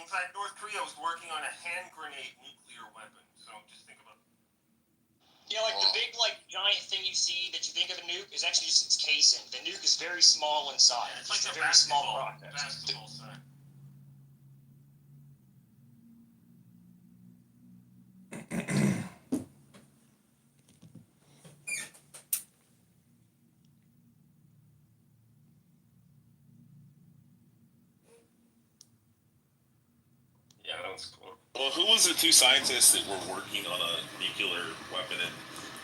fact, North Korea was working on a hand grenade nuclear weapon. So just think about it. You know, like the big, like, giant thing you see that you think of a nuke is actually just its casing. The nuke is very small inside. Yeah, it's like a a very small process. basketball size. Yeah, that was cool. Well, who was the two scientists that were working on a nuclear weapon and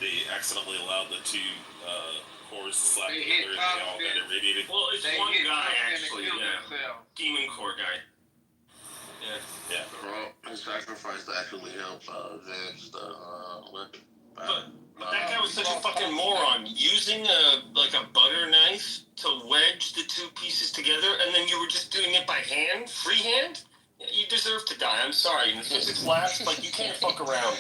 they accidentally allowed the two cores to slap together and they all got irradiated? Well, it's one guy actually, Demon Core guy. Yeah. He sacrificed to actually help advance the weapon. But that guy was such a fucking moron. Using a butter knife to wedge the two pieces together, and then you were just doing it by hand, freehand. You deserve to die. I'm sorry. In the physics labs, you can't fuck around.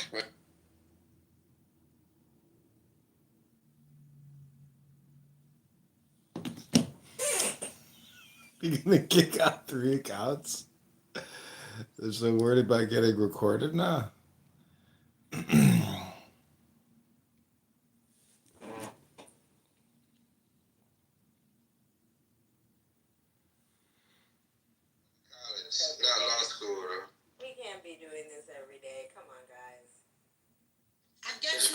You're gonna kick out 3 accounts? They're so worried about getting recorded now. Not law school, though. We can't be doing this every day. Come on, guys. I guess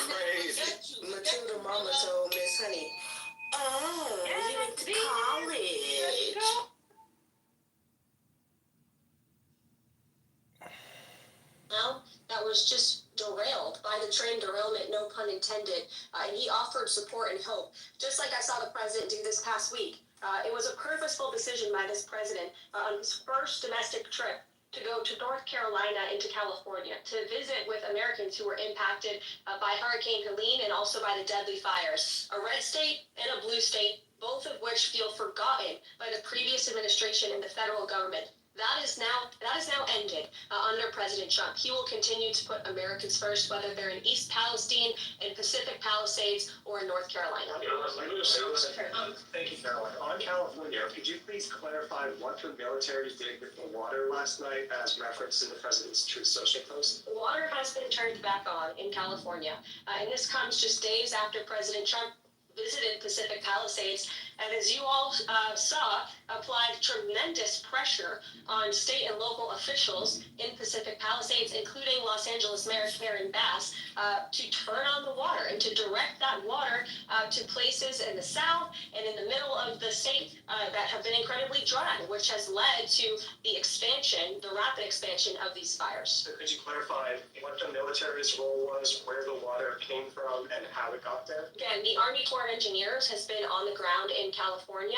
Matilda Mama told Miss Honey, oh, you went to college. Well, that was just derailed by the train derailment, no pun intended. And he offered support and hope, just like I saw the president do this past week. It was a purposeful decision by this president on his first domestic trip to go to North Carolina and to California to visit with Americans who were impacted by Hurricane Helene and also by the deadly fires. A red state and a blue state, both of which feel forgotten by the previous administration and the federal government. That is now ended under President Trump. He will continue to put Americans first, whether they're in East Palestine, in Pacific Palisades, or in North Carolina. Thank you, Caroline. On California, could you please clarify what the military did with the water last night as referenced in the president's Truth Social post? The water has been turned back on in California, and this comes just days after President Trump visited Pacific Palisades, and as you all saw, applied tremendous pressure on state and local officials in Pacific Palisades, including Los Angeles Mayor Karen Bass, to turn on the water and to direct that water to places in the south and in the middle of the state that have been incredibly dry, which has led to the rapid expansion of these fires. So could you clarify what the military's role was, where the water came from, and how it got there? Again, the Army Corps of Engineers has been on the ground in California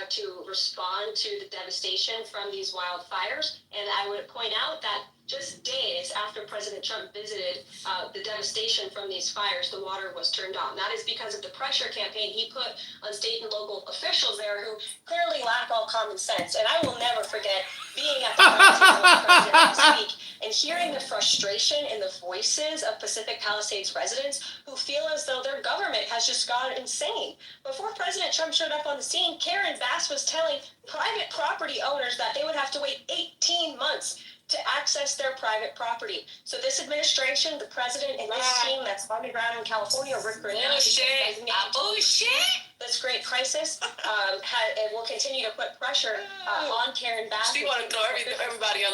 to respond to the devastation from these wildfires. And I would point out that just days after President Trump visited the devastation from these fires, the water was turned on. That is because of the pressure campaign he put on state and local officials there who clearly lack all common sense. And I will never forget being at the president last week and hearing the frustration in the voices of Pacific Palisades residents who feel as though their government has just gone insane. Before President Trump showed up on the scene, Karen Bass was telling private property owners that they would have to wait 18 months to access their private property. So this administration, the president and his team that's on the ground in California, Rick this great crisis, it will continue to put pressure on Karen Bass. She want to throw everybody on.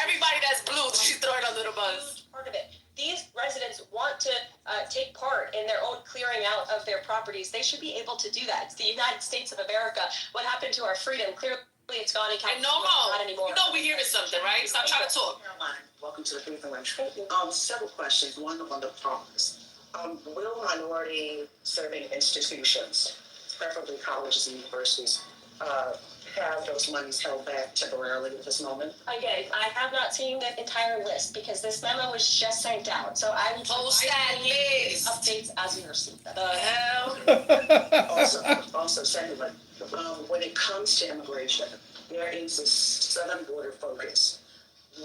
Everybody that's blue, she throw it under the bus. Part of it. These residents want to take part in their own clearing out of their properties. They should be able to do that. It's the United States of America. What happened to our freedom? Clearly, it's gone in California. And no more. Not anymore. You know we hearing something, right? Stop trying to talk. Caroline, welcome to the Freedom Lunch. Several questions. One on the promise. Will minority-serving institutions, preferably colleges and universities, have those monies held back temporarily at this moment? Again, I have not seen the entire list because this memo was just sent out. So I will post that list. Updates as we receive them. The hell? Also, secondly, when it comes to immigration, there is a southern border focus.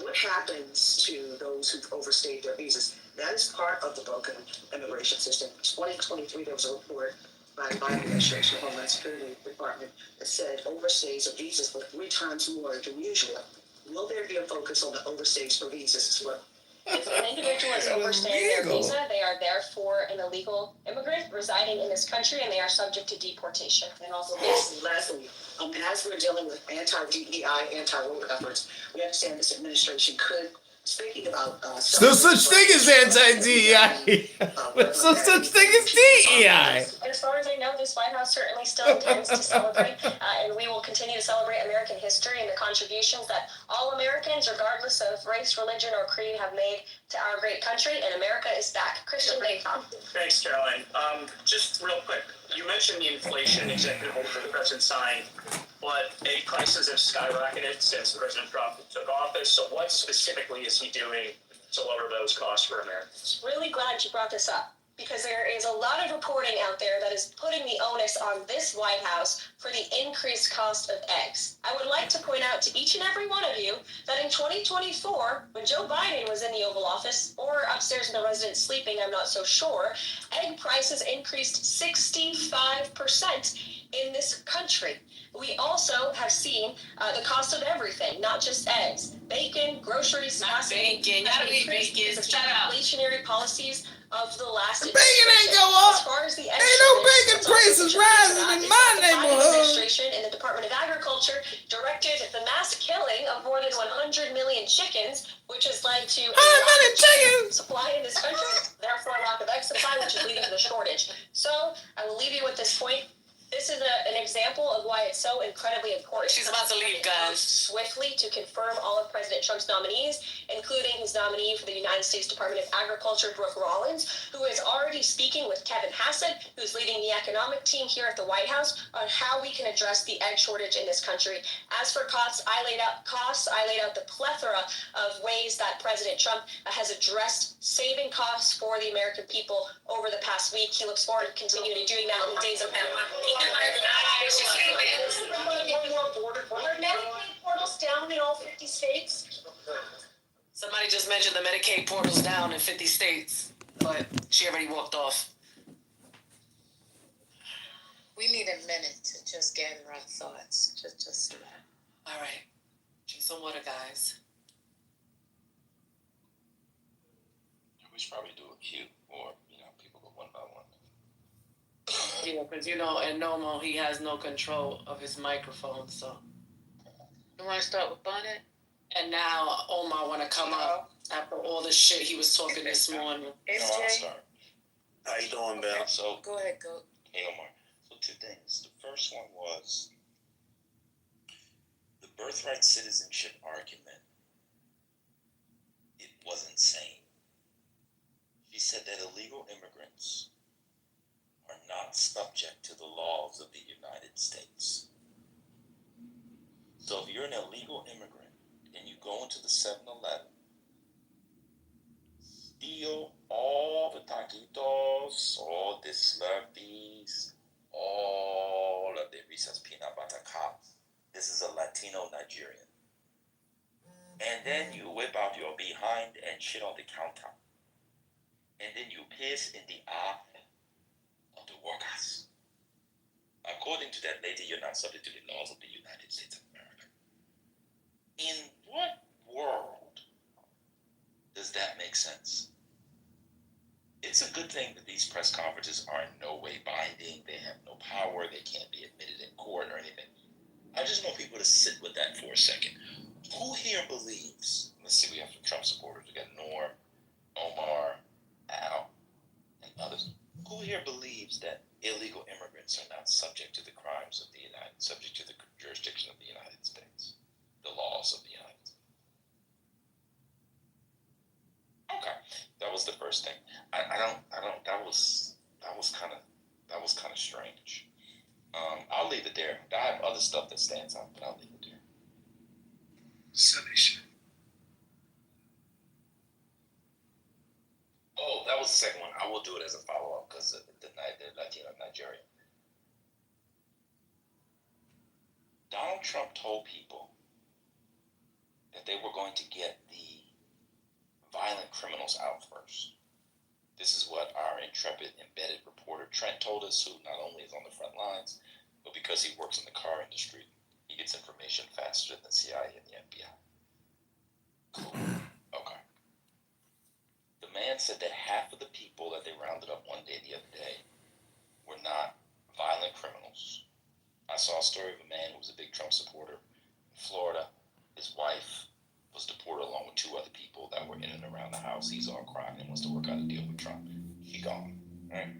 What happens to those who've overstayed their visas? That is part of the broken immigration system. In 2023, there was a report by the Biden administration, Homeland Security Department, that said overstays of visas were 3 times more than usual. Will there be a focus on the overstays for visas as well? If an individual is overstaying their visa, they are therefore an illegal immigrant residing in this country, and they are subject to deportation. And also, lastly, as we're dealing with anti-DEI, anti-war efforts, we understand this administration could, speaking about... No such thing as anti-DEI. There's no such thing as DEI. As far as I know, this White House certainly still intends to celebrate, and we will continue to celebrate American history and the contributions that all Americans, regardless of race, religion, or creed, have made to our great country, and America is back. Christian Baycom. Thanks, Caroline. Just real quick, you mentioned the inflation executive order the president signed, but egg prices have skyrocketed since President Trump took office. So what specifically is he doing to lower those costs for Americans? Really glad you brought this up, because there is a lot of reporting out there that is putting the onus on this White House for the increased cost of eggs. I would like to point out to each and every one of you that in 2024, when Joe Biden was in the Oval Office, or upstairs in the residence sleeping, I'm not so sure, egg prices increased 65% in this country. We also have seen the cost of everything, not just eggs. Bacon, groceries, Not bacon. Y'all don't eat bacon. Shut up. Inflationary policies of the last Bacon ain't go up. As far as the Ain't no bacon prices rising in my neighborhood. Administration in the Department of Agriculture directed the mass killing of more than 100 million chickens, which has led to supply in this country, therefore a lack of egg supply, which is leading to the shortage. So I will leave you with this point. This is an example of why it's so incredibly important. She's about to leave, guys. Swiftly to confirm all of President Trump's nominees, including his nominee for the United States Department of Agriculture, Brooke Rollins, who is already speaking with Kevin Hassett, who's leading the economic team here at the White House, on how we can address the egg shortage in this country. As for costs, I laid out the plethora of ways that President Trump has addressed saving costs for the American people over the past week. He looks forward to continuing doing that in the days of Are Medicaid portals down in all 50 states? Somebody just mentioned the Medicaid portal's down in 50 states, but she already walked off. We need a minute to just gather our thoughts. Just All right. Drink some water, guys. We should probably do a queue, or people go one by one. Yeah, because in Nomo, he has no control of his microphone, so. You want to start with Bonnet? And now Omar want to come up after all the shit he was talking this morning. I'll start. How you doing, Belle? So, Go ahead, go. hey, Omar. So, two things. The first one was the birthright citizenship argument. It wasn't sane. She said that illegal immigrants are not subject to the laws of the United States. So if you're an illegal immigrant and you go into the 7-Eleven, steal all the taquitos, all the Slurpees, all of the Reese's Peanut Butter Cups. This is a Latino Nigerian. And then you whip out your behind and shit on the counter. And then you piss in the eye of the workers. According to that lady, you're not subject to the laws of the United States of America. In what world does that make sense? It's a good thing that these press conferences are in no way binding. They have no power. They can't be admitted in court or anything. I just want people to sit with that for a second. Who here believes, let's see, we have some Trump supporters. We got Norm, Omar, Al, and others. Who here believes that illegal immigrants are not subject to the crimes of the subject to the jurisdiction of the United States, the laws of the United States? Okay, that was the first thing. I don't. That was kind of strange. I'll leave it there. I have other stuff that stands out, but I'll leave it there. Silly shit. Oh, that was the second one. I will do it as a follow-up because the Latino Nigerian. Donald Trump told people that they were going to get the violent criminals out first. This is what our intrepid embedded reporter Trent told us, who not only is on the front lines, but because he works in the car industry, he gets information faster than the CIA and the FBI. Cool. Okay. The man said that half of the people that they rounded up one day the other day were not violent criminals. I saw a story of a man who was a big Trump supporter in Florida. His wife was deported along with 2 other people that were in and around the house. He's all crying and wants to work out a deal with Trump. She gone. Right?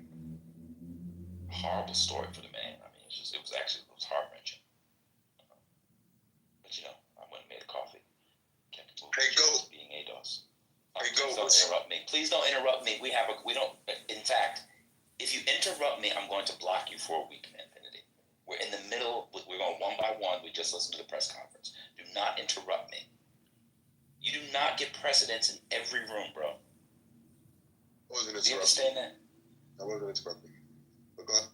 Horrible story for the man. I mean, it was heart-wrenching. But I went and made a coffee. Kept it moving. Hey, go. Being ADOS. Hey, Please go. don't interrupt me. Please don't interrupt me. In fact, if you interrupt me, I'm going to block you for a week, Infinity. We're in the middle, we're going one by one. We just listened to the press conference. Do not interrupt me. You do not get precedence in every room, bro. I wasn't Do you interrupting. understand that? I wasn't interrupting. But go ahead.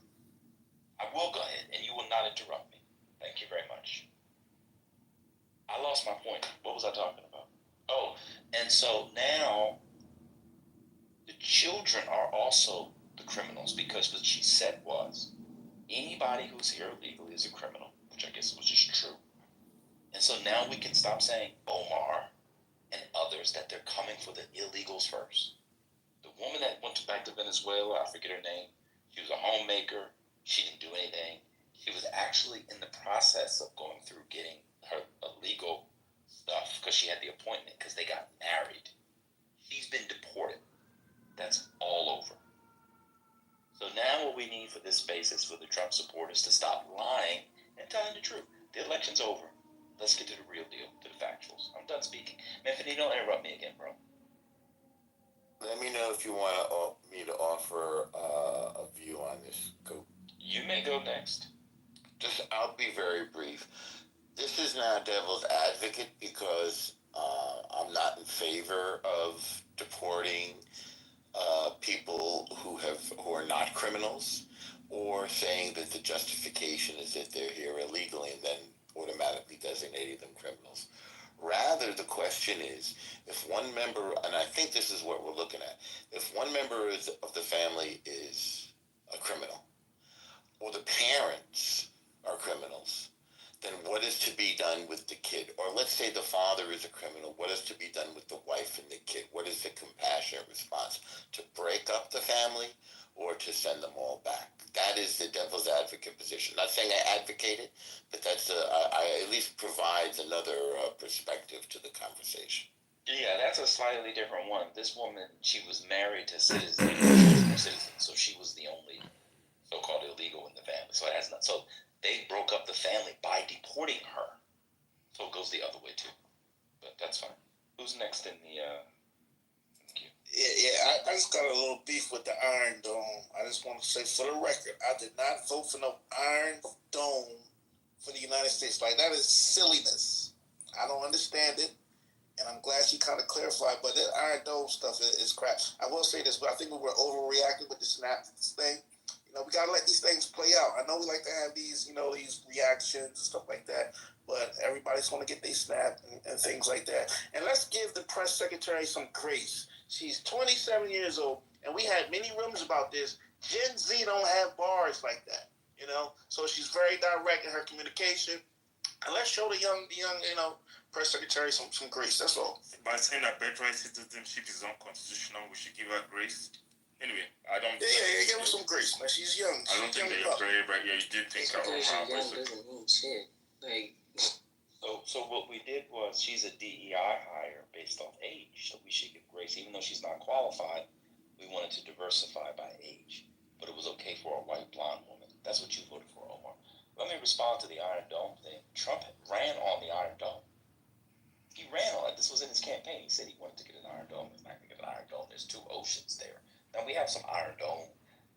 I will go ahead, and you will not interrupt me. Thank you very much. I lost my point. What was I talking about? Oh, and so now the children are also the criminals, because what she said was anybody who's here illegally is a criminal, which I guess was just true. And so now we can stop saying Omar and others, that they're coming for the illegals first. The woman that went back to Venezuela, I forget her name, she was a homemaker. She didn't do anything. She was actually in the process of going through getting her illegal stuff because she had the appointment because they got married. She's been deported. That's all over. So now what we need for this space is for the Trump supporters to stop lying and telling the truth. The election's over. Let's get to the real deal, to the factuals. I'm done speaking. Anthony, don't interrupt me again, bro. Let me know if you want me to offer a view on this. Go. You may go next. I'll be very brief. This is not devil's advocate because I'm not in favor of deporting people who are not criminals, or saying that the justification is that they're here illegally and then automatically designating them criminals. Rather, the question is, if one member, and I think this is what we're looking at, if one member of the family is a criminal, or the parents are criminals, then what is to be done with the kid? Or let's say the father is a criminal, what is to be done with the wife and the kid? What is the compassionate response? To break up the family or to send them all back? That is the devil's advocate position. Not saying I advocate it, but I at least provides another perspective to the conversation. Yeah, that's a slightly different one. This woman, she was married to citizens, so she was the only so-called illegal in the family. So it has not. So they broke up the family by deporting her. So it goes the other way too. But that's fine. Who's next in the? Thank you. Yeah. I just got a little beef with the Iron Dome. I just want to say for the record, I did not vote for no Iron Dome for the United States. Like, that is silliness. I don't understand it. And I'm glad she kind of clarified, but that Iron Dome stuff is crap. I will say this, but I think we were overreacting with the snap thing. We got to let these things play out. I know we like to have these, these reactions and stuff like that, but everybody's going to get their snap and things like that. And let's give the press secretary some grace. She's 27 years old, and we had many rooms about this. Gen Z don't have bars like that, So she's very direct in her communication. And let's show the young, press secretary some grace. That's all. By saying that birthright citizenship is unconstitutional, we should give her grace. Anyway, I don't. Yeah, give her some grace, man. She's young. I don't think that you're very right. Yeah, you did think that was young doesn't mean shit. Like. So what we did was, she's a DEI hire based off age, so we should give grace, even though she's not qualified. We wanted to diversify by age, but it was okay for a white blonde woman. That's what you voted for, Omar. Let me respond to the Iron Dome thing. Trump ran on the Iron Dome. He ran on it. This was in his campaign. He said he wanted to get an Iron Dome. He's not going to get an Iron Dome. There's 2 oceans there. Now, we have some Iron Dome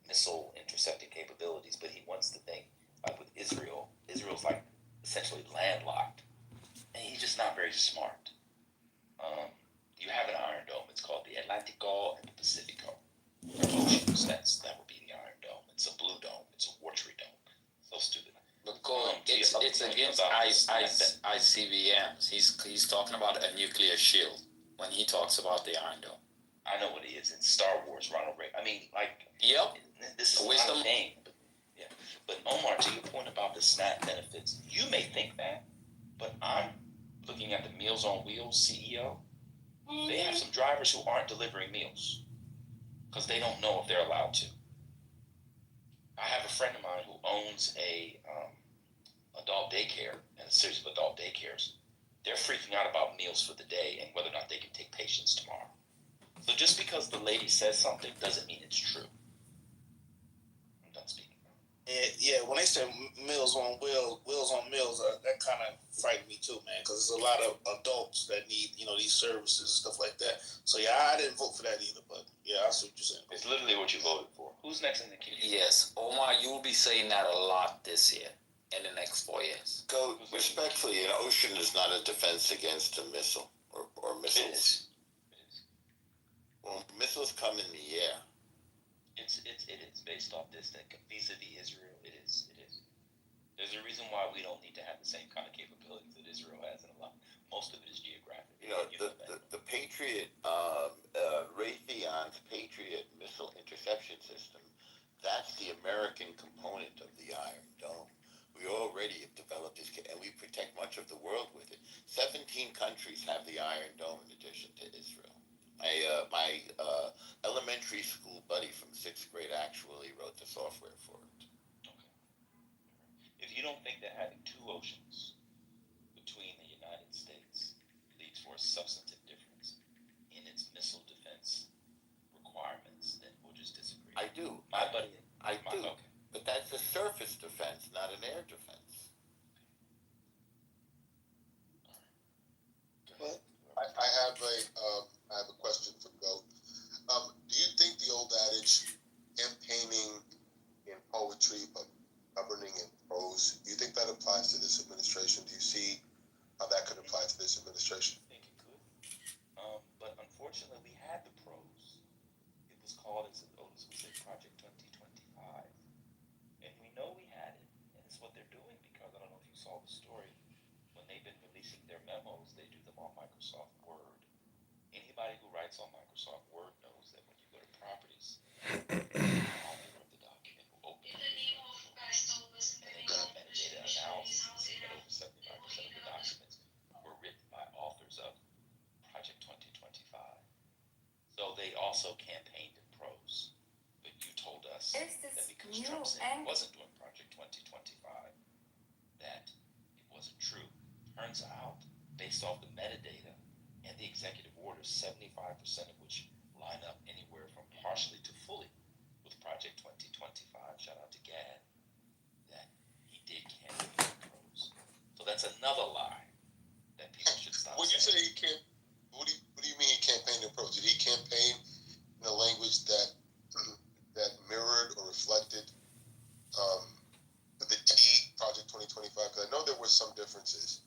missile intercepting capabilities, but he wants to think, like with Israel. Israel's like essentially landlocked, and he's just not very smart. You have an Iron Dome. It's called the Atlantico and the Pacifico. Oceans. That would be the Iron Dome. It's a blue dome. It's a watery dome. So stupid. But it's against ICBMs. He's talking about a nuclear shield when he talks about the Iron Dome. I know what it is. It's Star Wars, Ronald Reagan. I mean, like, yep. This is not a thing. Yeah. But Omar, to your point about the SNAP benefits, you may think that, but I'm looking at the Meals on Wheels CEO, They have some drivers who aren't delivering meals because they don't know if they're allowed to. I have a friend of mine who owns a adult daycare and a series of adult daycares. They're freaking out about meals for the day and whether or not they can take patients tomorrow. So just because the lady says something doesn't mean it's true. I'm done speaking. Yeah, when they say Meals on Wheels on Meals, that kind of frightened me too, man, because there's a lot of adults that need, these services and stuff like that. So yeah, I didn't vote for that either, but yeah, I see what you're saying. It's literally what you voted for. Who's next in the queue? Yes, Omar, you will be saying that a lot this year and the next 4 years. Go respectfully, an ocean is not a defense against a missile or missiles. It is. Well, missiles come in the air. It is based off this thing. Vis-a-vis Israel, it is. There's a reason why we don't need to have the same kind of capabilities that Israel has in a lot. Most of it is geographic. The Patriot, Raytheon's Patriot missile interception system, that's the American component of the Iron Dome. We already have developed this, and we protect much of the world with it. 17 countries have the Iron Dome in addition to Israel. My elementary school buddy from 6th grade actually wrote the software for it. Okay. If you don't think that having two oceans between the United States leads for a substantive difference in its missile defense requirements, then we'll just disagree. I do. I do. Okay. But that's a surface defense, not an air defense. Well, I have a question for Goat. Do you think the old adage, campaigning in poetry but governing in prose, do you think that applies to this administration? Do you see how that could apply to this administration? I think it could. But unfortunately, we had the prose. It was called, as Otis would say, Project 2025. And we know we had it. And it's what they're doing because, I don't know if you saw the story, when they've been releasing their memos, they do them on Microsoft Word. Anybody who writes on Microsoft Word knows that when you go to properties, the author of the document who opened it, and they do metadata analysis and see that over 75% of the documents were written by authors of Project 2025. So they also campaigned in prose. But you told us that because Trump said he wasn't doing Project 2025, that it wasn't true. Turns out, based off the metadata and the executive orders, 75% of which line up anywhere from partially to fully with Project 2025, shout out to Gad, that he did campaign in prose. So that's another lie that people should stop When you say saying. he can't, what do you mean he campaigned in prose? Did he campaign in a language that mirrored or reflected the T Project 2025? Because I know there were some differences.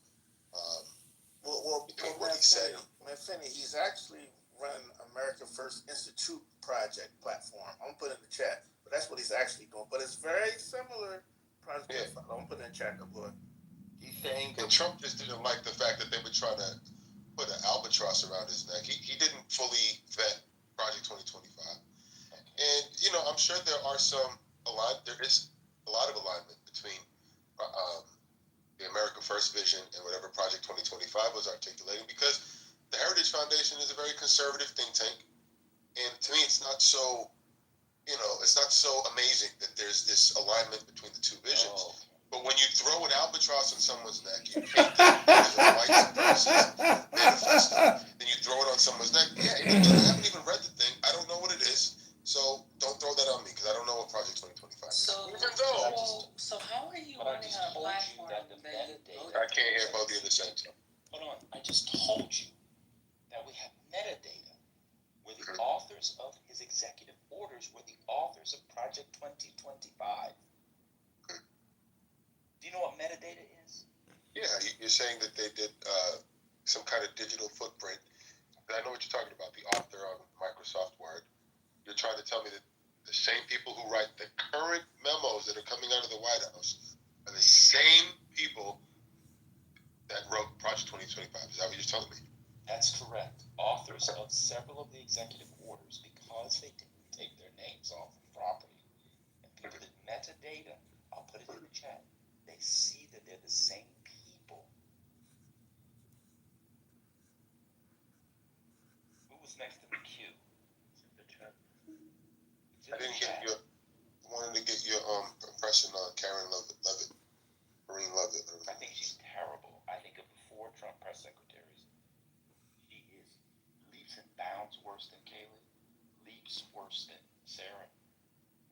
What he said. Man, Finney, he's actually run America First Institute project platform. I'm putting in the chat, but that's what he's actually doing. But it's very similar. Project. Yeah. I'm putting in the chat. Boy. He's saying that Trump just didn't like the fact that they were trying to put an albatross around his neck. He didn't fully vet Project 2025. And, I'm sure there is a lot of alignment between the America First vision and whatever Project 2025 was articulating, because the Heritage Foundation is a very conservative think tank. And to me, it's not so amazing that there's this alignment between the two visions. Oh. But when you throw an albatross on someone's neck, you paint it as a white supremacist manifesto, then you throw it on someone's neck. Yeah, I haven't even read the thing. I don't know what it is. So don't throw that on me, because I don't know what Project 2025 is. So how are you running a platform that I can't hear both of you at the same time. Hold on. I just told you that we have metadata where the authors of his executive orders were the authors of Project 2025. Do you know what metadata is? Yeah, you're saying that they did some kind of digital footprint. I know what you're talking about, the author on Microsoft Word. You're trying to tell me that the same people who write the current memos that are coming out of the White House are the same people that wrote Project 2025. Is that what you're telling me? That's correct. Authors of several of the executive orders, because they didn't take their names off of property, and people did metadata, I'll put it in the chat, they see that they're the same people. What's next in the queue? It's in the chat. I didn't get your. Wanted to get your impression on Karen Levitt, Marine Levitt. I think she's terrible. I think of the 4 Trump press secretaries, she is leaps and bounds worse than Kaylee, leaps worse than Sarah,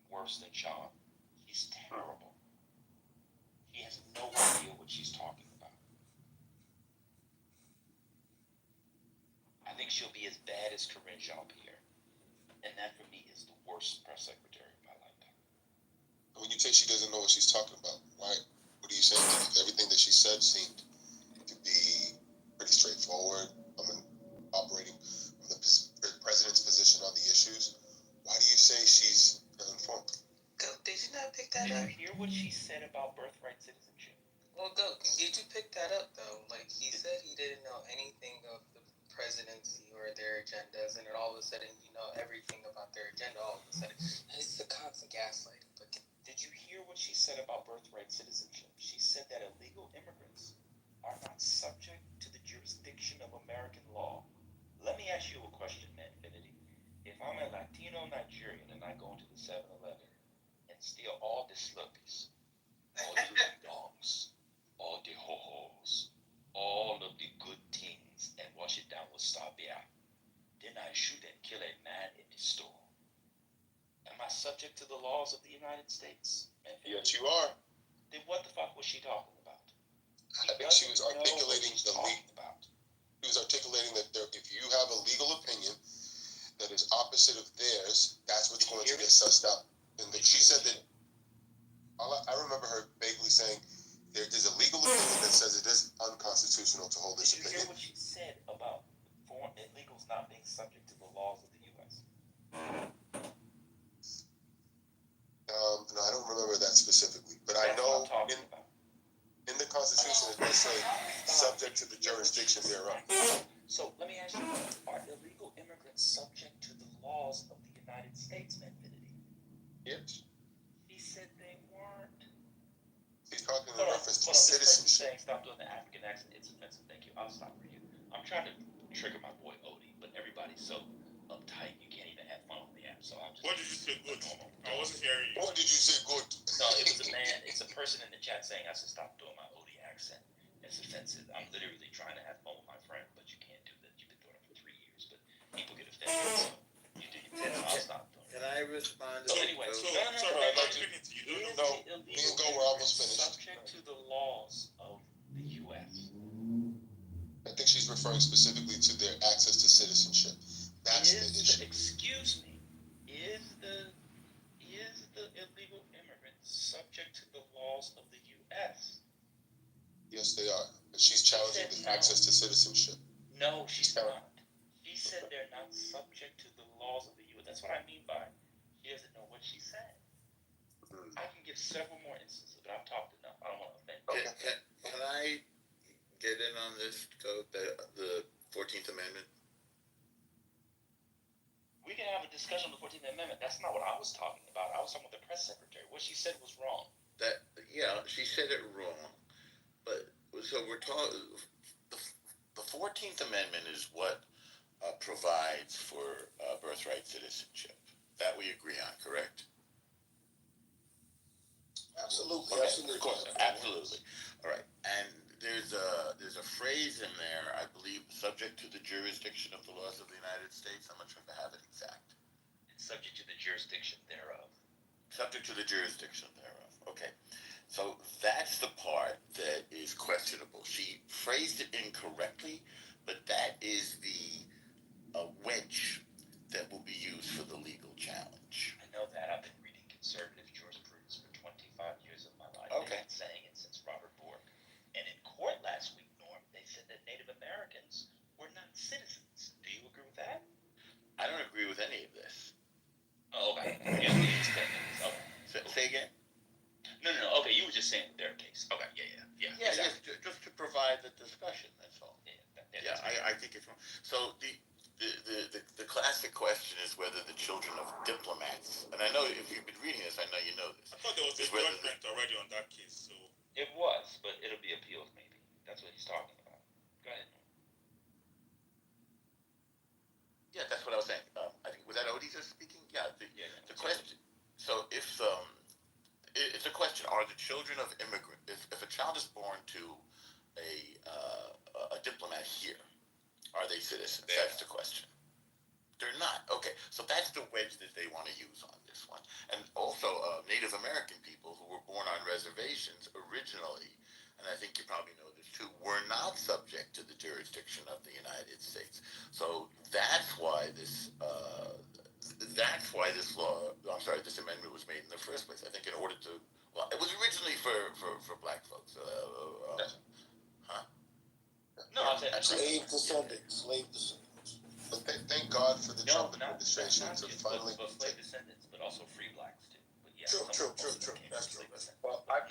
worse than Sean. She's terrible. She has no idea what she's talking about. I think she'll be as bad as Corinne Jean-Pierre, and that for me is the worst press secretary of my lifetime. When you say she doesn't know what she's talking about, why? What are you saying? Everything that she said seemed to be pretty straightforward. I mean, operating from the president's position on the issues. Why do you say she's uninformed? Go. Did you not pick that Did up? you hear what she said about birthright citizenship? Well, go. Did you pick that up though? Like he said, he didn't know anything of the presidency or their agendas, and then all of a sudden, you know everything about their agenda. All of a sudden, it's the constant gaslighting. But did you hear what she said about birthright citizenship? She said that illegal immigrants are not subject to the jurisdiction of American law. Let me ask you a question, Infinity. If I'm a Latino Nigerian and I go into the 7-Eleven and steal all the Slurpees, all the dongs, all the ho-hos, all of the good things, and wash it down with Stabia, then I shoot and kill a man in the store. Am I subject to the laws of the United States? Yes, you are. Then what the fuck was she talking about? I think she was articulating She was articulating that if you have a legal opinion that is opposite of theirs, that's what's going to get sussed out. And she said that. I remember her vaguely saying there is a legal opinion that says it is unconstitutional to hold this opinion. Did you hear what she said about foreign illegals not being subject to the laws of the U.S.? No, I don't remember that specifically, but I know in the Constitution it does say subject to the jurisdiction thereof. So let me ask you, are illegal immigrants subject to the laws of the United States, Infinity? Yes. He said they weren't. He's talking in reference to citizenship. Stop doing the African accent. It's offensive. Thank you. I'll stop for you. I'm trying to trigger my boy Odie, but everybody's so uptight you can't even have fun on the app. So I'm just. What did you say good? I wasn't hearing you. What did you say good? No, it was a man. It's a person in the chat saying I should stop doing my Odie accent. It's offensive. I'm literally trying to have fun with my friend, but you can't do that. You've been doing it for 3 years, but people get offended. So you do your thing. I'll stop doing it. Can I respond to So anyway, sorry, I'd like to. You don't know. Me and Go were almost finished. Subject to the laws of the U.S. I think she's referring specifically to their access to citizenship. That's the issue. Excuse me. Is the illegal immigrant subject to the laws of the U.S.? Yes, they are. But she's challenging the access to citizenship. No, she's not. She said they're not subject to the laws of the U.S. That's what I mean by she doesn't know what she said. I can give several more instances, but I've talked enough. I don't want to offend you. Can I get in on this code, the 14th Amendment? We can have a discussion on the 14th Amendment. That's not what I was talking about. I was talking about the press secretary. What she said was wrong. Yeah, she said it wrong. But so we're talking. The 14th Amendment is what provides for birthright citizenship. That we agree on, correct? Absolutely. Okay, Absolutely. of course, absolutely. All right, and there's a phrase in there, I believe, subject to the jurisdiction of the laws of the United States. I'm not sure if I have it exact. It's subject to the jurisdiction thereof. Subject to the jurisdiction thereof. Okay, so that's the part that is questionable. She phrased it incorrectly, but that is the wedge that will be used for the legal challenge. I know that. I've been reading conservative jurisprudence for 25 years of my life. Okay. They've been saying it since Robert Bork. And in court last week, Norm, they said that Native Americans were not citizens. Do you agree with that? I don't agree with any of this. Oh, okay. Okay. Say again? No. Okay, you were just saying their case. Okay, yeah. Yeah, exactly. just to provide the discussion, that's all. Yeah, I think it's wrong. So the classic question is whether the children of diplomats, and I know if you've been reading this, I know you know this. I thought there was a judgment already on that case, so. It was, but it'll be appealed maybe. That's what he's talking about. Go ahead. Yeah, that's what I was saying. I think was that Odie just speaking? Yeah. The question. So it's a question: are the children of immigrants? If a child is born to a diplomat here, are they citizens? That's the question. They're not. Okay, so that's the wedge that they want to use on this one. And also, Native American people who were born on reservations originally, and I think you probably know this too, were not subject to the jurisdiction of the United States. So that's why this this amendment was made in the first place. I think in order to, well, it was originally for black folks. Huh? No, Slave descendants. But thank God for the Trump administration to finally. slave descendants, but also free blacks too. But yeah, True. That's true. Well, I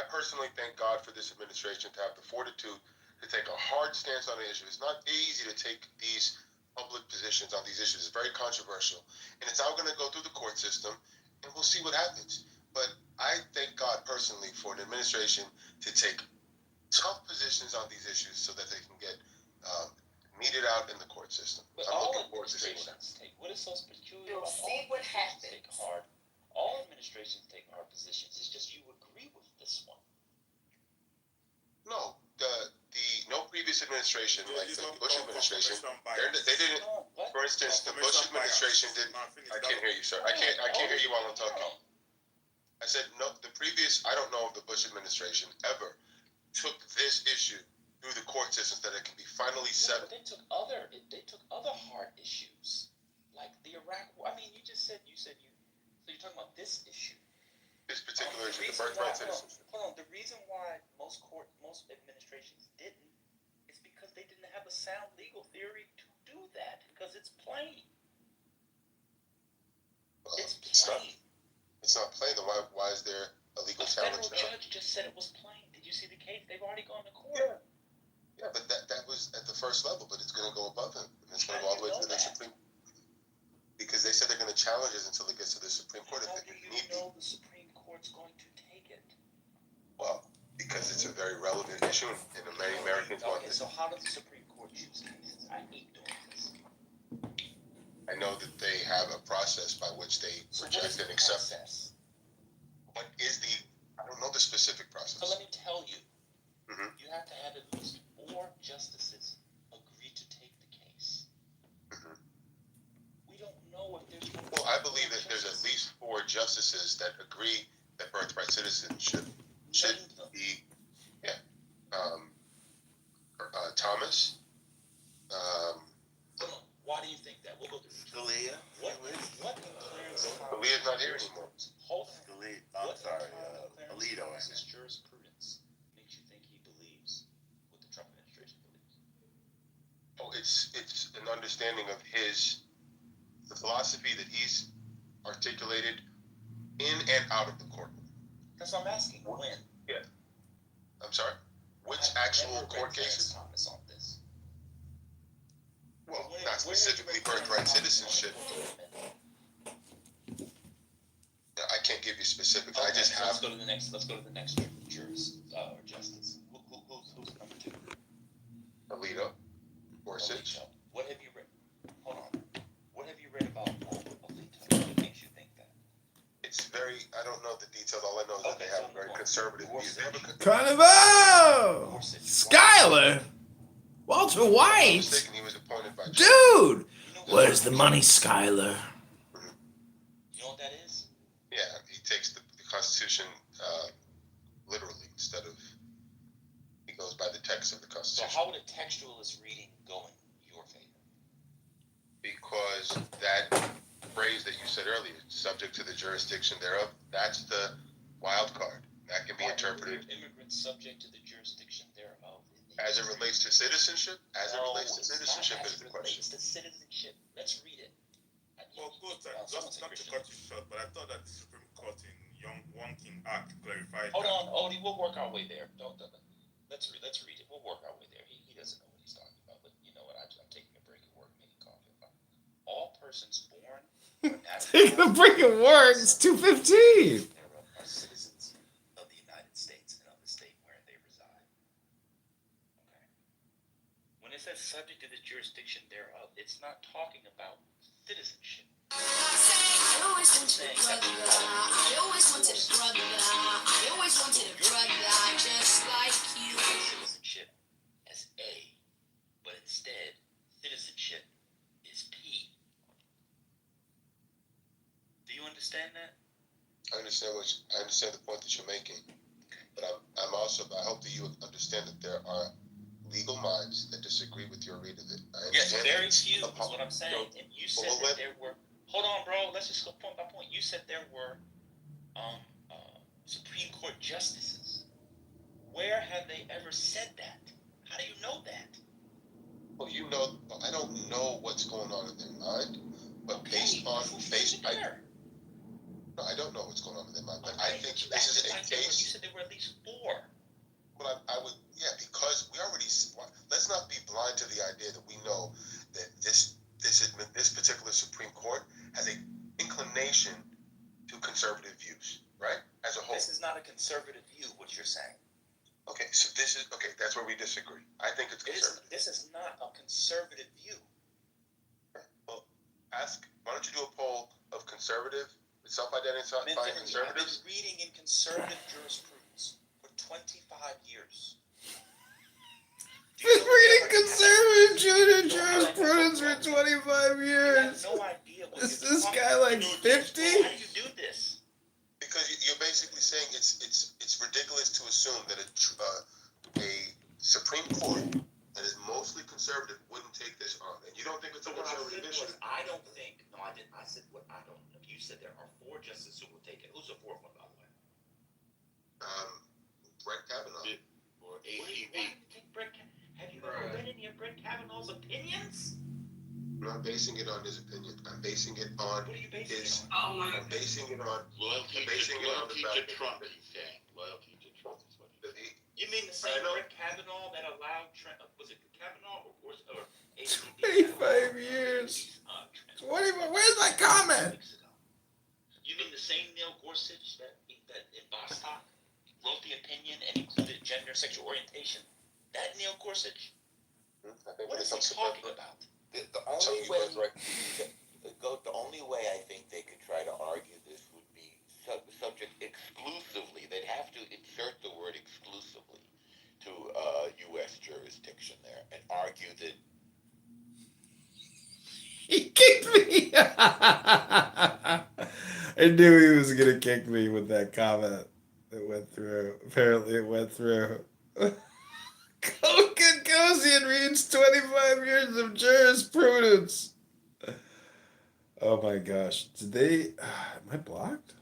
personally thank God for this administration to have the fortitude to take a hard stance on the issue. It's not easy to take these public positions on these issues. It's very controversial, and it's now going to go through the court system, and we'll see what happens. But I thank God personally for an administration to take tough positions on these issues so that they can get meted out in the court system. But I'm all looking forward to seeing what happens. what is so peculiar You'll about see what happens. all administrations take hard positions. It's just you agree with this one. No, no previous administration, like the Bush administration, they didn't. For instance, the Bush administration didn't. I can't hear you, sir. I can't hear you while I'm talking. I said no. The previous, I don't know if the Bush administration ever took this issue through the court systems that it can be finally settled. But they took other hard issues, like the Iraq War. I mean, you said you. So you're talking about this issue. This particular issue, the birthright citizenship. Hold on. The reason why most administrations didn't is because they didn't have a sound legal theory to do that. Because it's plain. It's plain. It's not plain. Then why is there a legal challenge? The federal judge just said it was plain. Did you see the case? They've already gone to court. Yeah, but that was at the first level, but it's going to go above him. And it's going to go all the way to the Supreme. Because they said they're going to challenge it until it gets to the Supreme Court. How do you know the Supreme Court's going to take it? Well, because it's a very relevant issue, and many Americans want this. So how does the Supreme Court choose cases? I hate doing this. I know that they have a process by which they reject and accept. What is the? I don't know the specific process. So let me tell you. Mm-hmm. You have to have at least 4 justices agree to take the case. Mm-hmm. We don't know if there's. Well, I believe that there's at least 4 justices that agree that birthright citizenship should be. Yeah. Thomas. Why do you think that? We'll go through. Scalia. What Clarence? Scalia's not here anymore. Hold on. Scalia. I'm sorry. Alito. His jurisprudence makes you think he believes what the Trump administration believes. Oh, it's an understanding of the philosophy that he's articulated in and out of the courtroom. That's what I'm asking. When? Yeah. I'm sorry? Which actual court cases? Thomas on this. Well, not specifically birthright citizenship. I can't give you specifics. I just have. Let's go to the next justice. Who's number 2? Alito. Gorsuch. What have you read? Hold on. What have you read about Alito? What makes you think that? It's very. I don't know the details. All I know is that they have a very conservative views. They have a Carnival! Skyler! Walter White! He was appointed by Dude! Where's the money, Skyler? You know what that is? Yeah, he takes the Constitution literally instead of he goes by the text of the Constitution. So how would a textualist reading go in your favor? Because that phrase that you said earlier, subject to the jurisdiction thereof, that's the wild card. That can be interpreted. Immigrants subject to the jurisdiction thereof. As it relates to citizenship? As it relates to citizenship is the question. As it relates to citizenship. Let's read it. Well, good. Just not to cut you short, but I thought that the Supreme Court in One King Act clarified. Hold on, Odie. We'll work our way there. Let's read it. We'll work our way there. He doesn't know what he's talking about, but you know what? I'm taking a break at work, making coffee. All persons born Taking a break at work. It's 2:15. are citizens of the United States and of the state where they reside. Okay. When it says subject to the jurisdiction thereof, it's not talking about citizenship. I always wanted a brother. I always wanted a brother. I always wanted a brother just like you. Citizenship as A, but instead, citizenship is P. Do you understand that? I understand the point that you're making, but I'm also. I hope that you understand that there are legal minds that disagree with your read of it. Yes, very few is what I'm saying. And you said that there were. Hold on, bro. Let's just go point by point. You said there were Supreme Court justices. Where have they ever said that? How do you know that? Well, you know, I don't know what's going on in their mind, but no, I don't know what's going on in their mind. But I think this is a case. You said there were at least 4. Well, I would, yeah, because we already. Let's not be blind to the idea that we know that this particular Supreme Court has an inclination to conservative views, right? As a whole. This is not a conservative view. What you're saying. Okay, so that's where we disagree. I think it's conservative. This is not a conservative view. Well, why don't you do a poll of conservative, self-identifying conservatives? I've been reading in conservative jurisprudence for 25 years. Been reading conservative jurisprudence for 25 years. You have no idea what Is this guy like 50? How do you do this? Because you're basically saying it's ridiculous to assume that a Supreme Court that is mostly conservative wouldn't take this on, and you don't think it's a conservative issue. I don't think. No, I didn't. I said what I don't know. You said there are 4 justices who will take it. Who's the 4th one, by the way? Brett Kavanaugh. Or ACB. Have you ever read any of Brett Kavanaugh's opinions? I'm not basing it on his opinion. I'm basing it on his. I'm basing it on loyalty to Trump. He's saying loyalty to Trump is what you mean the same Brett Kavanaugh that allowed was it Kavanaugh or ACB? 25 years. 20. Where's my comment? You mean the same Neil Gorsuch that in Bostock wrote the opinion and included gender, sexual orientation? That Neil Gorsuch? What is he talking about? The only way I think they could try to argue this would be subject exclusively. They'd have to insert the word exclusively to U.S. jurisdiction there and argue that he kicked me. I knew he was gonna kick me with that comment. It went through. Apparently, it went through. Gagosian reads 25 years of jurisprudence. Oh my gosh. Did they... am I blocked?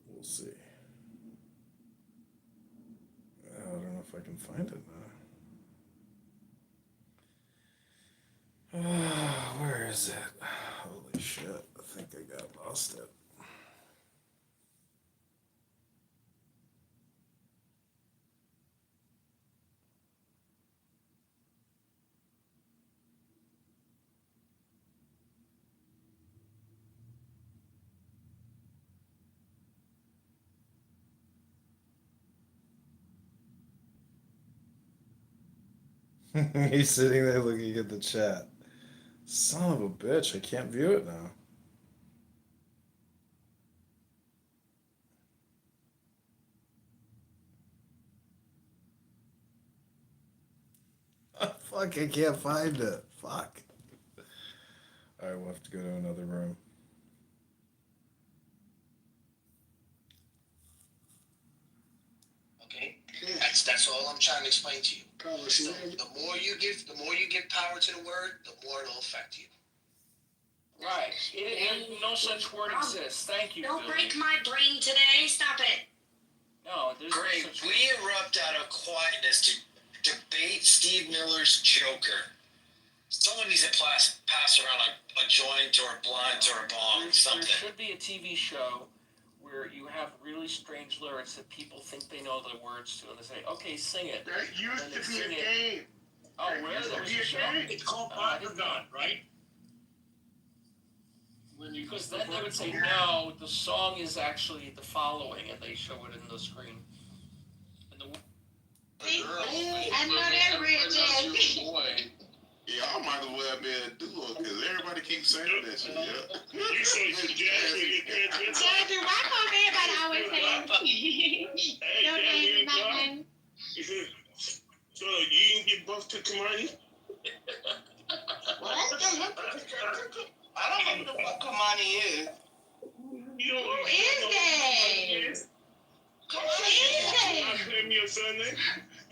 We'll see. I don't know if I can find it now. Where is it? Holy shit. I think I lost it. He's sitting there looking at the chat. Son of a bitch, I can't view it now. Oh, fuck, I can't find it. Fuck. Alright, we'll have to go to another room. Okay, that's all I'm trying to explain to you. So the more you give power to the word, the more it'll affect you. Right. No such word exists. Thank you. Don't break my brain today. Stop it. No, there's Greg, no such we erupt out of quietness to debate Steve Miller's Joker. Someone needs to pass around like a joint or a blunt or a bong, something. There should be a TV show where you have really strange lyrics that people think they know the words to, and they say, "Okay, sing it." That used to be a game. Oh, really? There was a show? It's called Gun, right? Because then they would say, "No, the song is actually the following," and they show it in the screen. See? I know that Richard. Y'all might as well be a duo because everybody keeps saying that shit. Yeah. You say Jasmine, Jasmine, why come everybody always saying your name is nothing? So you didn't get buffed to Kamani? What? I don't know what Kamani is. You don't Who is that? You not pay me a Sunday?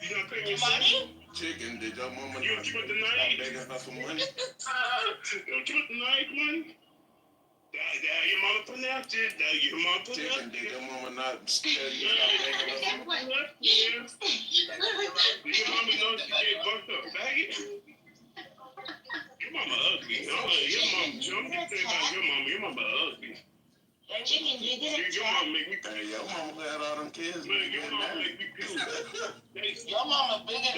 You not pay me a Sunday? Chicken, did your mama You keep it the stop night? begging her for money? You keep it the night, man? Your mama put it out there. Your mama put it out Chicken, there. did your mama not stop begging her for money? Your mama knows she get bucked up, faggot. Your mama ugly. Your mama, I'm just saying about your mama. Your mama ugly. Chicken, you get it? Your mama make me Hey, your mama got all them kids. man, your mama make me puke. Your mama bigger than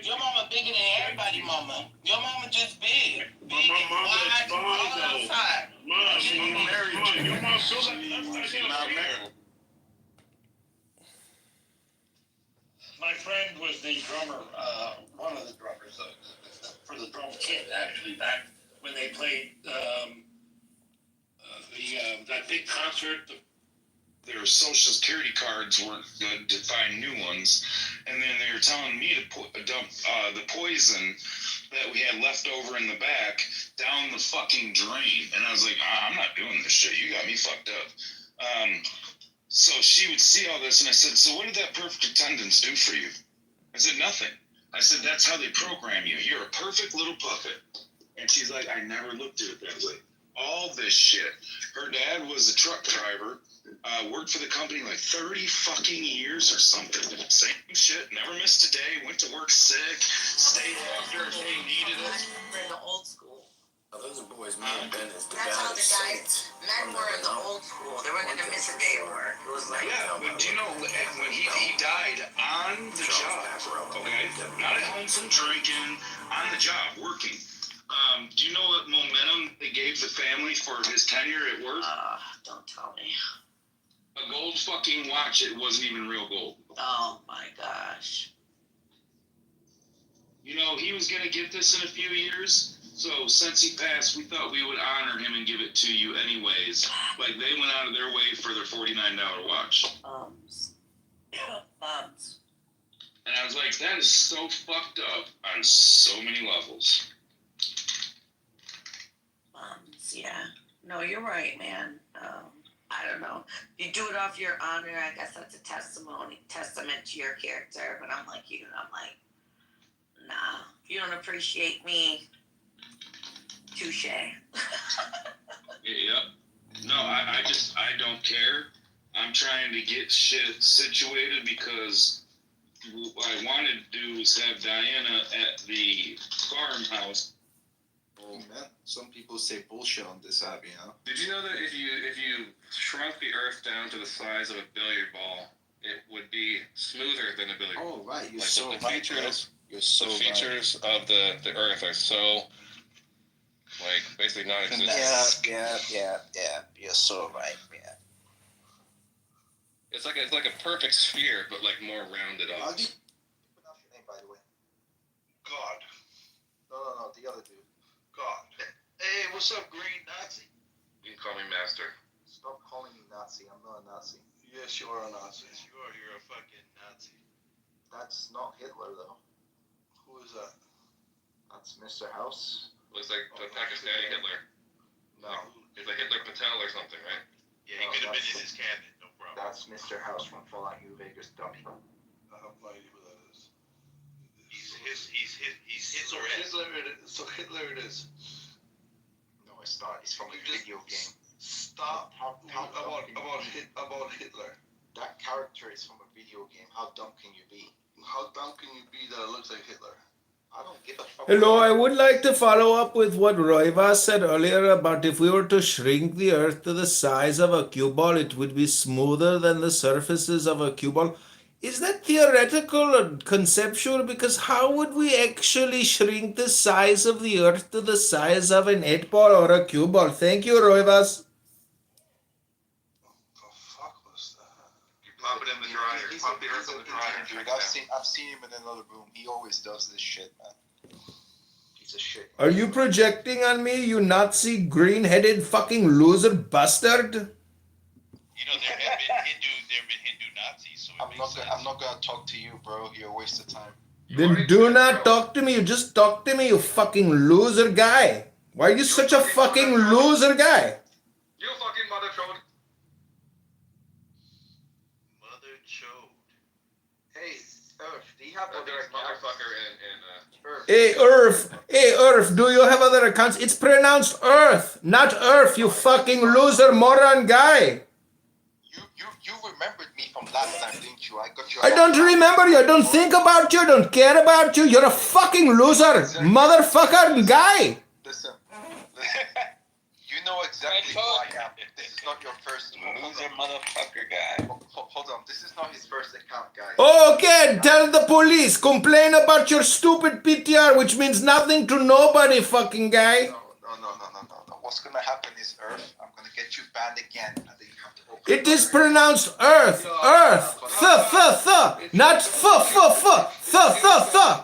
your mama bigger than everybody, mama. Your mama just big. But my mama is fine, though. Mom, She ain't married. your mom feels like She not married. My friend was the drummer, one of the drummers for the drum kit, actually, back when they played that big concert. Their social security cards weren't good to find new ones, and then they were telling me to dump the poison that we had left over in the back down the fucking drain. And I was like, I'm not doing this shit. You got me fucked up. So she would see all this, and I said, so what did that perfect attendance do for you? I said, nothing. I said, that's how they program you. You're a perfect little puppet. And she's like, I never looked at it that way. All this shit. Her dad was a truck driver, worked for the company like 30 fucking years or something. Same shit, never missed a day, went to work sick, stayed after if they needed it. We're in the old school. Oh, those are boys, me and Ben is the That's how guy the guys, men were in the old school. They weren't gonna miss a day of work. It was like, Yeah, but do you know when he died on the job, okay? Not at home from drinking, on the job, working. Do you know what momentum they gave the family for his tenure at work? Don't tell me. A gold fucking watch, it wasn't even real gold. Oh my gosh. You know, he was gonna get this in a few years, so since he passed, we thought we would honor him and give it to you anyways. Like, they went out of their way for their $49 watch. Bums. And I was like, that is so fucked up on so many levels. Yeah. No, you're right, man. I don't know. You do it off your honor. I guess that's a testament to your character. But I'm like you. I'm like, nah. If you don't appreciate me, touche. Yep. No, I don't care. I'm trying to get shit situated because what I wanted to do was have Diana at the farmhouse. Oh man, some people say bullshit on this app, you know. Did you know that if you shrunk the Earth down to the size of a billiard ball, it would be smoother than a billiard ball? Oh right, you're like so the right. features, You're so the right. features of the Earth are so like basically non-existent. Yeah. You're so right, yeah. It's like a perfect sphere, but like more rounded How off. do you pronounce your name, by the way? God. No, the other dude. God. Hey, what's up, Green Nazi? You can call me Master. Stop calling me Nazi. I'm not a Nazi. Yes, you are a Nazi. Yes, you are. You're a fucking Nazi. That's not Hitler, though. Who is that? That's Mr. House. Looks like the Pakistani Hitler. No. It's like Hitler Patel or something, right? Yeah, he could have been in his cabinet, no problem. That's Mr. House from Fallout New Vegas, dummy. I have no idea who that is. He's Hitler. So Hitler it is. No, it's not. It's from a video game. Stop about Hitler. That character is from a video game. How dumb can you be? How dumb can you be that it looks like Hitler? I don't give a fuck. Hello, I would like to follow up with what Roiva said earlier about if we were to shrink the Earth to the size of a cue ball, it would be smoother than the surfaces of a cue ball. Is that theoretical or conceptual? Because how would we actually shrink the size of the Earth to the size of an 8-ball or a cue ball? Thank you, Roivas. You pop it in the dryer. he's a dude. I've seen him in another room. He always does this shit, man. Piece of shit. Are you projecting on me, you Nazi green-headed fucking loser bastard? You know, there have been Hindu Nazis, so I'm not gonna talk to you, bro. You're a waste of time. Then do not talk to me. You just talk to me, you fucking loser guy. Why are you such a fucking loser guy? You fucking mother chode. Mother chode. Hey, Earth, do you have other accounts? Motherfucker and Earth. Hey Earth, do you have other accounts? It's pronounced Earth, not Earth, you fucking loser moron guy. You remembered me from last time, didn't you? I got your. I don't remember you. I don't think about you. I don't care about you. You're a fucking loser, motherfucker guy. Listen. You know exactly who I am. This is not your first loser motherfucker guy. Hold on. This is not his first account, guys. Okay, tell the police. Complain about your stupid PTR, which means nothing to nobody, fucking guy. No. What's gonna happen is, Earth, I'm gonna get you banned again. I think you have to open. It is pronounced Earth, Earth, not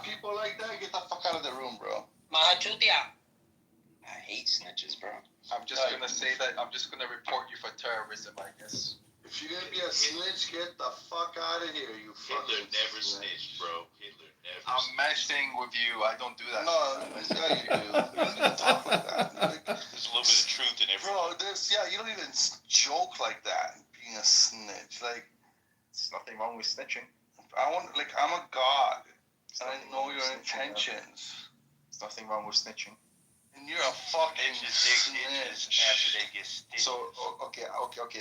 People like that, get the fuck out of the room, bro. Mahachutia. I hate snitches, bro. I'm just gonna say that I'm just gonna report you for terrorism, I guess. If you're gonna be a snitch, get the fuck out of here, you fucking. Hitler never snitched, bro. Hitler never. I'm messing with you. I don't do that. No, yeah, you do. There's a little bit of truth in everything. Bro, you don't even joke like that. Being a snitch, like, there's nothing wrong with snitching. I'm a god, and I know your intentions. There's nothing wrong with snitching. And you're a fucking snitch. After they get stitched. So, okay.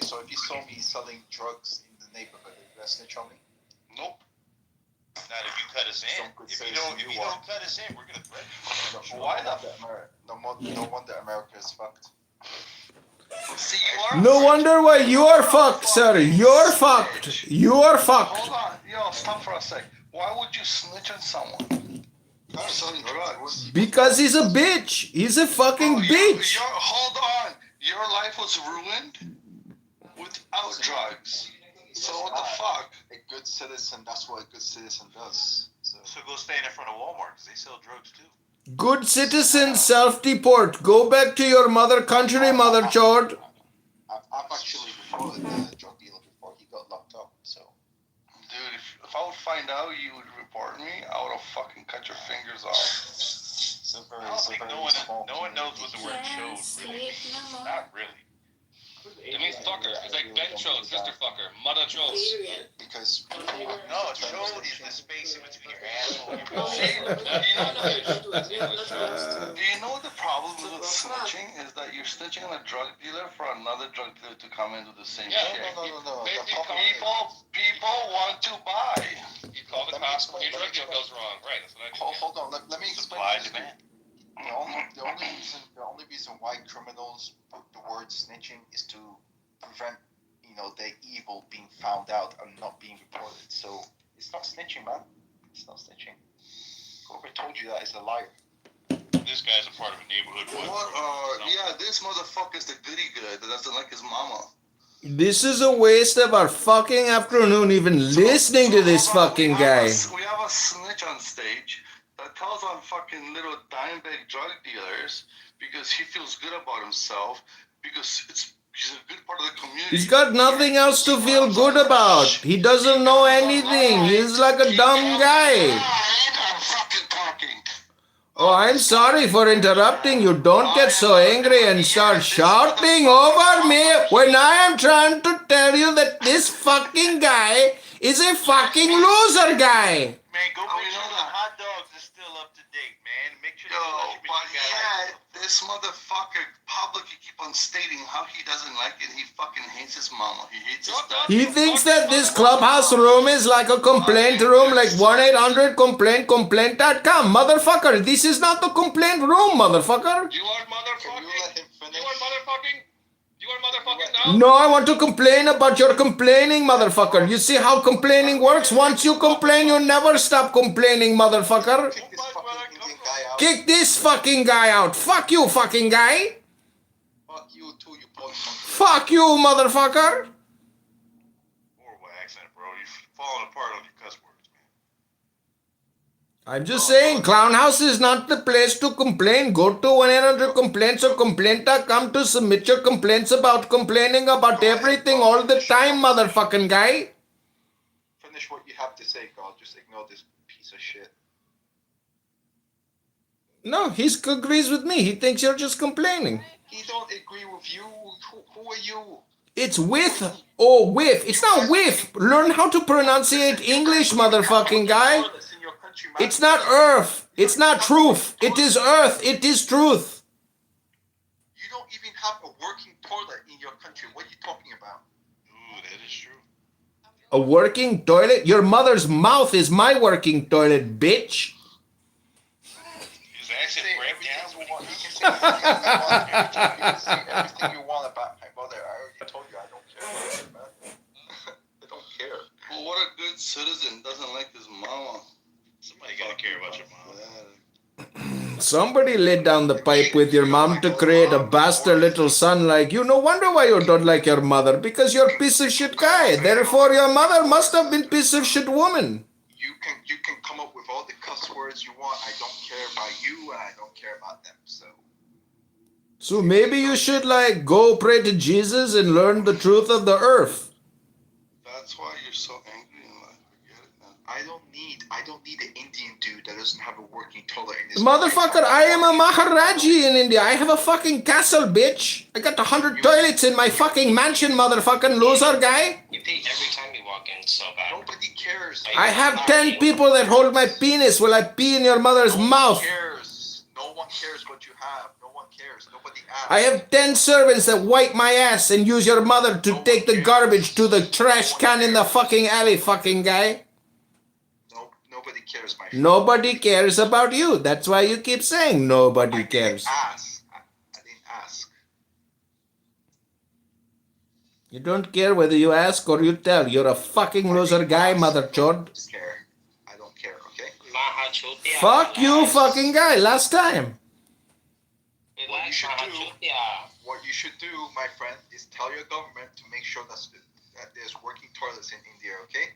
So if you saw me selling drugs in the neighborhood, are you gonna snitch on me? Nope. Not if you cut us in. If you don't cut us in, we're gonna threaten you. Why not? No wonder America is fucked. See, No wonder why you are fucked, sir. You're fucked. You are fucked. Hold on. Yo, stop for a sec. Why would you snitch on someone? I'm selling drugs. Because he's a bitch. He's a fucking bitch. Hold on. Your life was ruined without drugs. So what the fuck? A good citizen, that's what a good citizen does. So go stand in front of Walmart, because they sell drugs too. Good citizen, self-deport. Go back to your mother country, mother chord. I've actually reported a drug dealer before he got locked up, so. Dude, if I would find out you would report me, I would have fucking cut your fingers off. I don't think no one knows what the word chode really means. Not really. It means fucker. It's like Ben chode, sister fucker, mother chode. Because no, chode is the space in between your asshole and your do you know what the problem with snitching is? That you're snitching on a drug dealer for another drug dealer to come and do the same shit. No. People want to buy. You call the cops when your drug deal goes wrong. Right, that's what I do. Hold on, let me explain. Supply demand. The only reason why criminals put the word snitching is to prevent, the evil being found out and not being reported. So it's not snitching, man. It's not snitching. Whoever told you that is a liar. This guy's a part of a neighborhood. Yeah, this motherfucker's the goody good that doesn't like his mama. This is a waste of our fucking afternoon even listening to this fucking guy. We have a snitch on stage that tells on fucking little dime bag drug dealers because he feels good about himself, because he's a good part of the community. He's got nothing else to feel good about. He doesn't know anything. He's like a dumb guy. I'm fucking talking. Oh, I'm sorry for interrupting you. Don't get so angry and start shouting over me when I am trying to tell you that this fucking guy is a fucking loser guy. Man, go make sure the hot dogs are still up to date, man. Make sure this motherfucker publicly keep on stating how he doesn't like it. He fucking hates his mama. He hates his dad. He thinks that this clubhouse room is like a complaint room, like 1-800-complaint-complaint.com. Motherfucker, this is not the complaint room, motherfucker. You are motherfucking? You are motherfucking? You are motherfucking now? No, I want to complain about your complaining, motherfucker. You see how complaining works? Once you complain, you never stop complaining, motherfucker. Kick this fucking guy out. Fuck you, fucking guy. Fuck you too, you boy. Fuck you, motherfucker. Horrible accent, bro. You falling apart on your cuss words. I'm just saying, Clown House is not the place to complain. Go to 100 complaints or complainta. Come to submit your complaints about complaining about everything all the time, motherfucking guy. Finish what you have to say, God. Just ignore this piece of shit. No, he agrees with me. He thinks you're just complaining. He don't agree with you. Who are you? It's with or with. It's not with. Learn how to pronunciate English, motherfucking guy. It's not earth. It's not truth. It is earth. It is truth. You don't even have a working toilet in your country. What are you talking about? Ooh, that is true. A working toilet? Your mother's mouth is my working toilet, bitch. His accent break down when he can say everything you want about my mother. I already told you I don't care about her, man. I don't care. Well, what a good citizen doesn't like his mama. Somebody gotta care about your mom. Somebody laid down the pipe with your mom to create a bastard little son like you. No wonder why you don't like your mother. Because you're a piece of shit guy. Therefore, your mother must have been piece of shit woman. You can come up with all the cuss words you want. I don't care about you and I don't care about them. So maybe you should like go pray to Jesus and learn the truth of the earth. That's why you're so angry in life. Forget it, man. I don't need an Indian dude that doesn't have a working toilet in his Motherfucker, I am a Maharaji in India. I have a fucking castle, bitch. I got 100 toilets in my fucking mansion, motherfucking loser guy. You pee every time you walk in, so bad. Nobody cares. I have 10 people that hold my penis while I pee in your mother's mouth. No one cares what you have. No one cares. Nobody asks. I have 10 servants that wipe my ass and use your mother to take the garbage to the trash can in the fucking alley, fucking guy. Nobody cares, my friend. Nobody cares about you. That's why you keep saying nobody cares. I didn't ask. You don't care whether you ask or you tell. You're a fucking loser guy, mother chod. I don't care, okay? Fuck you, fucking guy. Last time. What you should do, my friend, is tell your government to make sure that there's working toilets in India, okay?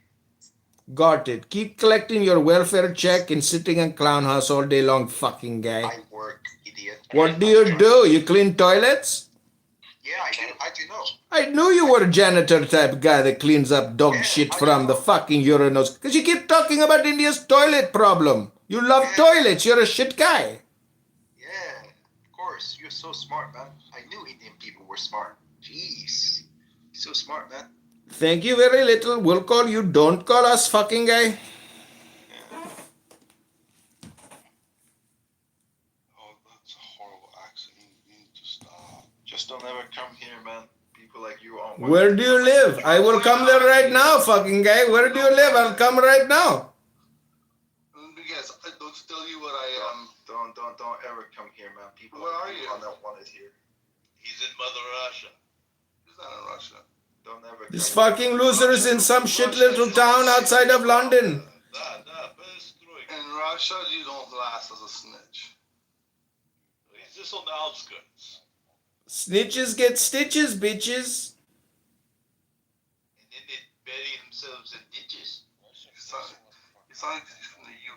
Got it. Keep collecting your welfare check and sitting in clown house all day long, fucking guy. I work, idiot. What do? You clean toilets? Yeah, I do. I do know. I knew you were a janitor type guy that cleans up dog shit from the fucking urinals. Because you keep talking about India's toilet problem. You love toilets. You're a shit guy. Yeah, of course. You're so smart, man. I knew Indian people were smart. Jeez. You're so smart, man. Thank you very little. We'll call you. Don't call us, fucking guy. Oh, that's a horrible accent. You need to stop. Just don't ever come here, man. People like you are. Where do you live? I will come there right now, fucking guy. Where do you live? I'll come right now. Yes, don't tell you what I am. Don't ever come here, man. People where are you? Don't want it here. He's in Mother Russia. He's not in Russia. Don't ever. This fucking loser is in some shit little town outside of London. In Russia, you don't last as a snitch. He's just on the outskirts. Snitches get stitches, bitches. And then they bury themselves in ditches.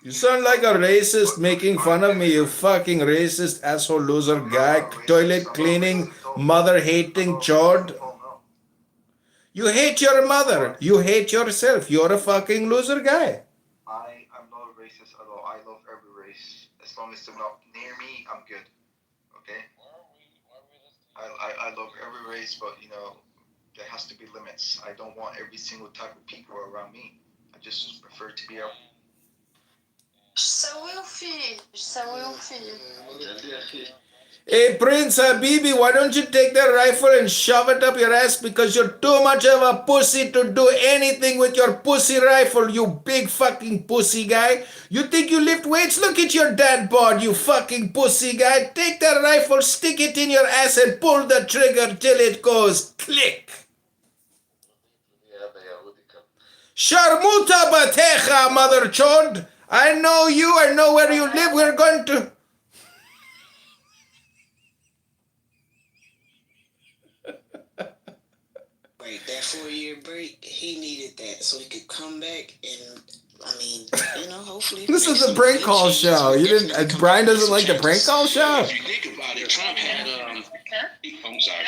You sound like a racist making fun of me, you fucking racist asshole loser guy, toilet cleaning, mother hating chod. You hate your mother. You hate yourself. You're a fucking loser guy. I'm not a racist at all. I love every race. As long as they're not near me, I'm good. Okay? I love every race, but you know, there has to be limits. I don't want every single type of people around me. I just prefer to be out. Hey, Prince Habibi, why don't you take that rifle and shove it up your ass because you're too much of a pussy to do anything with your pussy rifle, you big fucking pussy guy. You think you lift weights? Look at your dad bod, you fucking pussy guy. Take that rifle, stick it in your ass and pull the trigger till it goes click. Sharmuta batecha, mother chod. I know you, I know where you live, we're going to... 4-year break. He needed that so he could come back and, I mean, hopefully. This is the prank call show. You didn't. Brian doesn't like the prank call show. If you think about it, Trump had I'm sorry.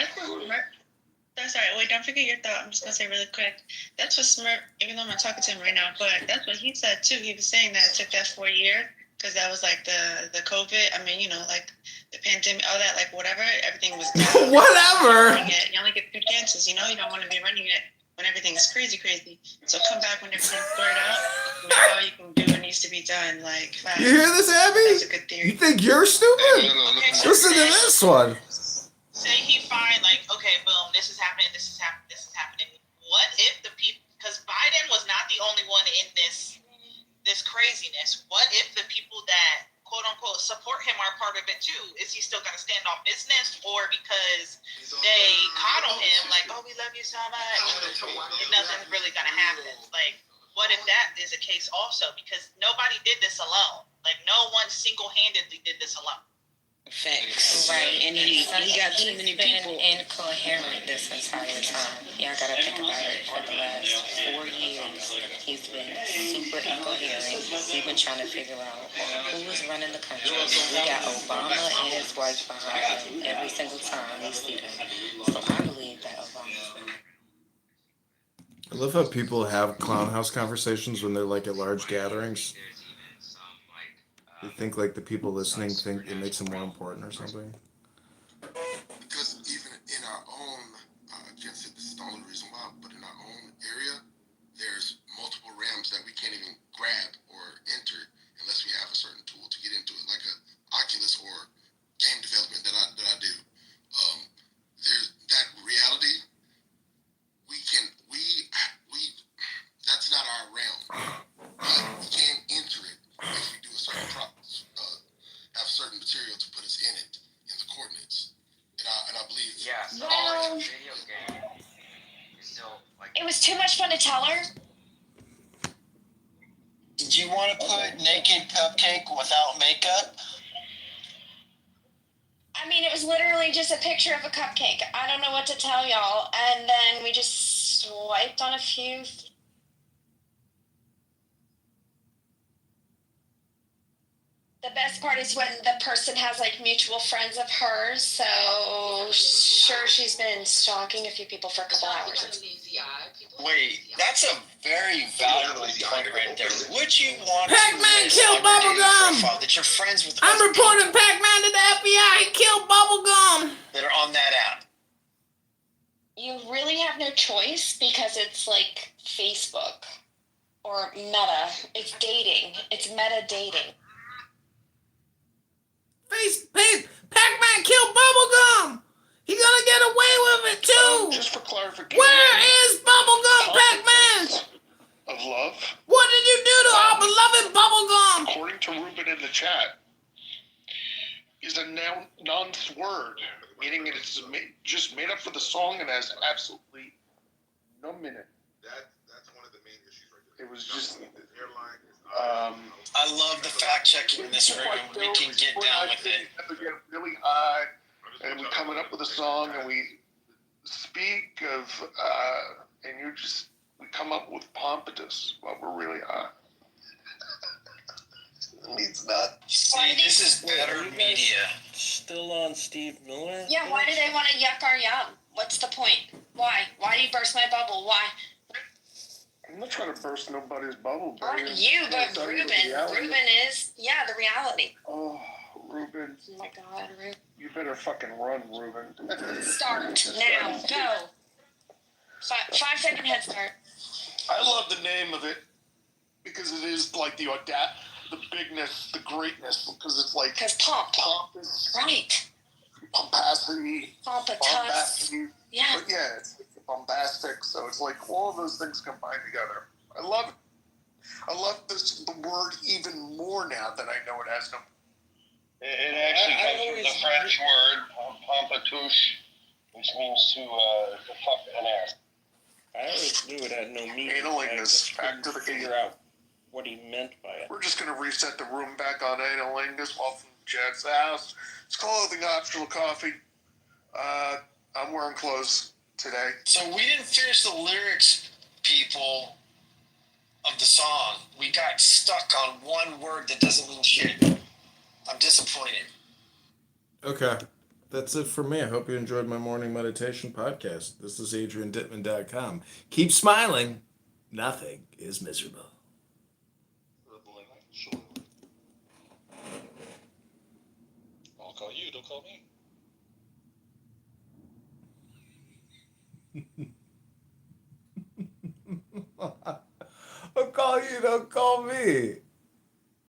That's all right. Wait, don't forget your thought. I'm just gonna say really quick. That's what Smurf, even though I'm not talking to him right now, but that's what he said too. He was saying that it took that 4 year because that was like the COVID. I mean, like the pandemic, all that, like whatever. Everything was down. Whatever. You only get 2 chances. You don't want to be running it when everything is crazy. So come back when everything's sorted out. All you can do what needs to be done. Like fast. You hear this, Abby? That's a good theory. You think you're stupid? Okay, so Listen to this one. Say he find okay, boom, this is happening. What if the people? Because Biden was not the only one in this craziness. What if the people that quote unquote support him are part of it too? Is he still gonna stand on business, or because they coddle him we love you so much, nothing's really gonna happen? What if that is the case also? Because nobody did this alone. No one single-handedly did this alone. Facts. Right, and he got too many people. Incoherent this entire time. Y'all gotta think about it. For the last 4 years, he's been super incoherent. We've been trying to figure out who is running the country. We got Obama and his wife behind him every single time we see them. So I believe that Obama's winning. I love how people have clown house conversations when they're at large gatherings. They think the people listening think it makes them more important or something. Because even in our own, Jen said this is the only reason why, but in our own area, there's multiple realms that we can't even grab or enter unless we have a certain tool to get into it, like a Oculus or game development that I do. There's that reality. That's not our realm. We can't enter it if we do a certain have certain material to put us in it, in the coordinates. And I believe video game is still it was too much fun to tell her. Did you want to put naked cupcake without makeup? I mean, it was literally just a picture of a cupcake. I don't know what to tell y'all. And then we just swiped on a few. The best part is when the person has mutual friends of hers. So sure, she's been stalking a few people for a couple hours. Wait, that's a very valuable point right there. Would you want Pac-Man to killed Bubblegum! profile that you're friends with? I'm reporting Pac-Man to the FBI. He killed Bubblegum. That are on that app. You really have no choice because it's Facebook or Meta. It's dating. It's meta dating. Pac-Man killed Bubblegum. He gonna get away with it too. Just for clarification. Where is Bubblegum, Pac-Man? Of love. What did you do to our beloved Bubblegum? According to Ruben in the chat, is a nonce word, meaning it's just made up for the song and has absolutely no meaning. That's one of the main issues right there. It was just I love the fact checking in this room. We can get down with it. We get really high, and we're coming up with a song, and we speak of, and we come up with pompatus while we're really high. It's not. See, this is better media. Still on Steve Miller? Yeah, why do they want to yuck our yum? What's the point? Why? Why do you burst my bubble? Why? I'm not trying to burst nobody's bubble. Not you, but Ruben. Ruben is, the reality. Oh, Ruben. Oh my God, Ruben. You better fucking run, Ruben. Start now. Go. 5-second head start. I love the name of it because it is the bigness, the greatness, because it's Because pomp. Pompous. Right. Pompacity. Pompatus. Yeah. But yeah, it's bombastic, so it's all of those things combined together. I love it. I love the word even more now that I know it has no. It actually comes from the French word pompatouche, which means to fuck an ass. I always knew it had no meaning. Analingus, back to the figure out what he meant by it. We're just gonna reset the room back on analingus. Welcome to Chad's house. It's clothing optional coffee. I'm wearing clothes. today. So we didn't finish the lyrics, people, of the song. We got stuck on one word that doesn't mean shit. I'm disappointed. Okay. That's it for me. I hope you enjoyed my morning meditation podcast. This is AdrianDittman.com. Keep smiling. Nothing is miserable. I'll call you, don't call me. I'll call you, don't call me.